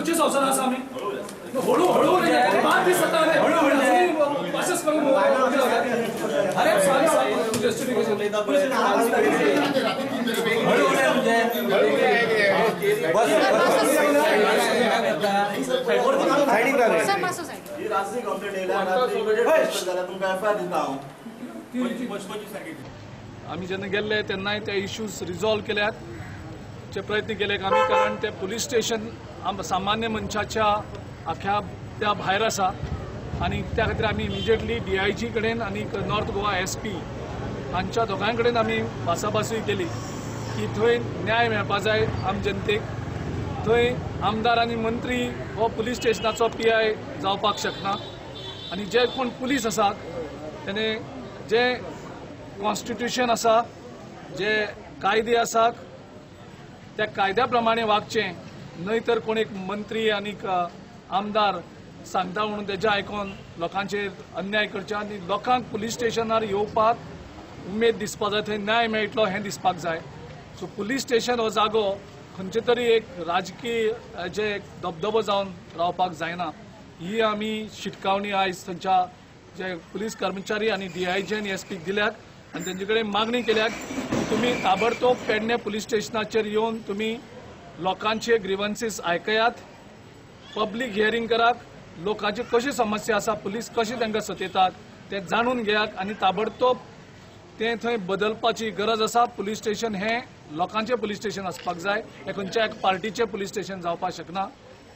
खंयच्या संवसारांत आसा आमी हळू हळू बात दिसता अशेंच करून अरे जस्टिफिकेशन आमी जेन्ना गेल्ले तेन्नाय ते इश्यूज रिजॉल्व केल्यात प्रयत्न केले आमी कारण ते पुलीस स्टेशन सामान्य मनशाच्या आख्या त्या भायर आसा आणि त्या खातीर आमी इमिजिएटली DIG कडेन आणि नॉर्थ गोवा SP हांच्या दोगांय कडेन आमी भासाभासूय केली की थंय न्याय मेळपा जाय आम जनतेक थंय आमदार आनी मंत्री हो पुलीस स्टेशनाचो PI जावपाक शकना आणि जे कोण पुलीस आसात तेणे जे कॉन्स्टिट्यूशन आसा जे कायदे आसात त्या कायद्या प्रमाणे वागचें न्हय तर कोण एक मंत्री आनी आमदार सांगता म्हणून तेजे आयकून लोकांचेर अन्याय करचे आनी लोकांक पुलीस स्टेशनार येवपाक उमेद दिसपा जाय थंय न्याय मेळटलो हें दिसपाक जाय सो पुलीस स्टेशन हो जागो खंयचे तरी एक राजकीय जे दबदबो जावन रावपाक जायना ही आमी शिटकावणी आयज थंयच्या जे पुलीस कर्मचारी आनी DIG आनी SP दिल्यात आनी तेंचे कडेन मागणी केल्यात की तुमी ताबडतोब पेडणे पुलीस स्टेशनाचेर येवन तुमी लोकांचे ग्रीवन्सीस आयकयात पब्लीक हियरिंग करात लोकांची कशी समस्या आसा पुलीस कशी तांकां सतयतात ते जाणून घेयात आनी ताबडतोब ते थंय बदलपाची गरज आसा पुलीस स्टेशन हें लोकांचें पुलीस स्टेशन आसपाक जाय हे खंयच्या एक पार्टीचें पुलीस स्टेशन जावपाक शकना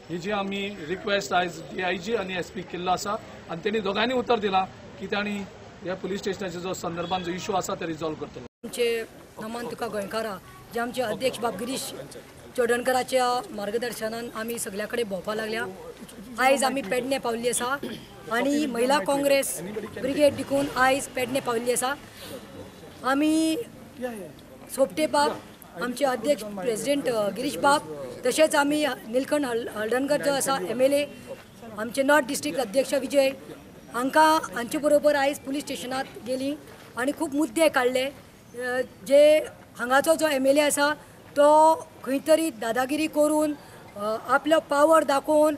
ही जी आमी रिक्वेस्ट आयज DIG आनी SP केल्लो आसा आनी तेणी दोगांयनी उतर दिलां की तांणी ह्या पुलीस स्टेशनाच्या जो संदर्भात जो इश्यू आसा ते रिजॉल्व करतलो आमचे नमन तुका गोंयकारा जे आमचे अध्यक्ष बाब गिरीश चोडणकराच्या मार्गदर्शनान आमी सगळ्या कडेन भोंवपा लागल्या आयज आमी पेडणे पावल्ली आसा आनी महिला काँग्रेस ब्रिगेड देखून आयज पेडणे पावल्ली आसा आमी सोपटे बाब आमचे अध्यक्ष प्रेसिडेंट गिरीश बाब तशेंच आमी निलकंठ हळदणकर जो आसा MLA आमचे नॉर्थ डिस्ट्रिक्ट अध्यक्ष विजय हांचे बरोबर आयज पुलीस स्टेशनात गेली आनी खूब मुद्दे काडले जे हांगाचो जो MLA आसा तो खंय तरी दादागिरी करून आपलो पावर दाखोवन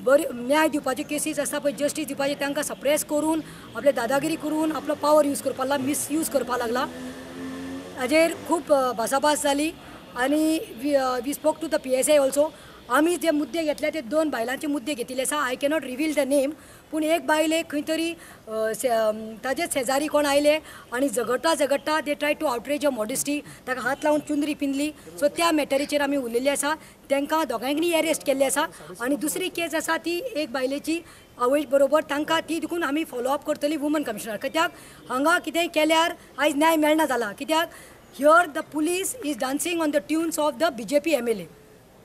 बरी न्याय दिवपाचे केसीस आसा पळय जस्टीस दिवपाचे तांकां सप्रेस करून आपले दादागिरी करून आपलो पावर यूज करपा लागला मिसयूज करपा लागला हाजेर खूब भासाभास जाली आनी we spoke to the PSI also आमी जे मुद्दे घेतले ते 2 बायलांचे मुद्दे घेतिल्ले आसा I cannot reveal the name पूण एक बायले खंय तरी ताजे शेजारी कोण आयले आनी झगडटा दे try to outrage a modesty ताका हात लावन चुंदरी पिंजली सो त्या मॅटरीचेर आमी उलयल्ले आसा तांकां दोगांयनी अरेस्ट केल्ले आसा आनी दुसरी केस आसा ती एक बायलेची आवय बरोबर तांकां ती देखून आमी फॉलोअप करतली वुमन कमिशनर कित्याक हांगा कितेंय केल्यार आयज न्याय मेळना जाला कित्याक here the police is dancing on the tunes of the BJP MLA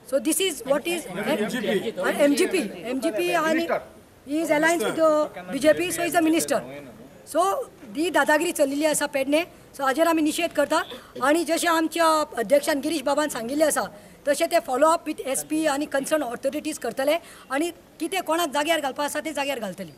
so this is what is MGP and he is alliance with the BJP so he is a minister so दी दादागिरी चलिल्ली आसा Pedne so हाजेर आमी निशेध करता आनी जशें आमच्या अध्यक्षान गिरीश बाबान सांगिल्लें आसा तशें ते फॉलोअप विथ SP आनी कन्सर्न ऑथॉरिटीज करतले आनी कितें कोणाक जाग्यार घालपा आसा ते जाग्यार घालतली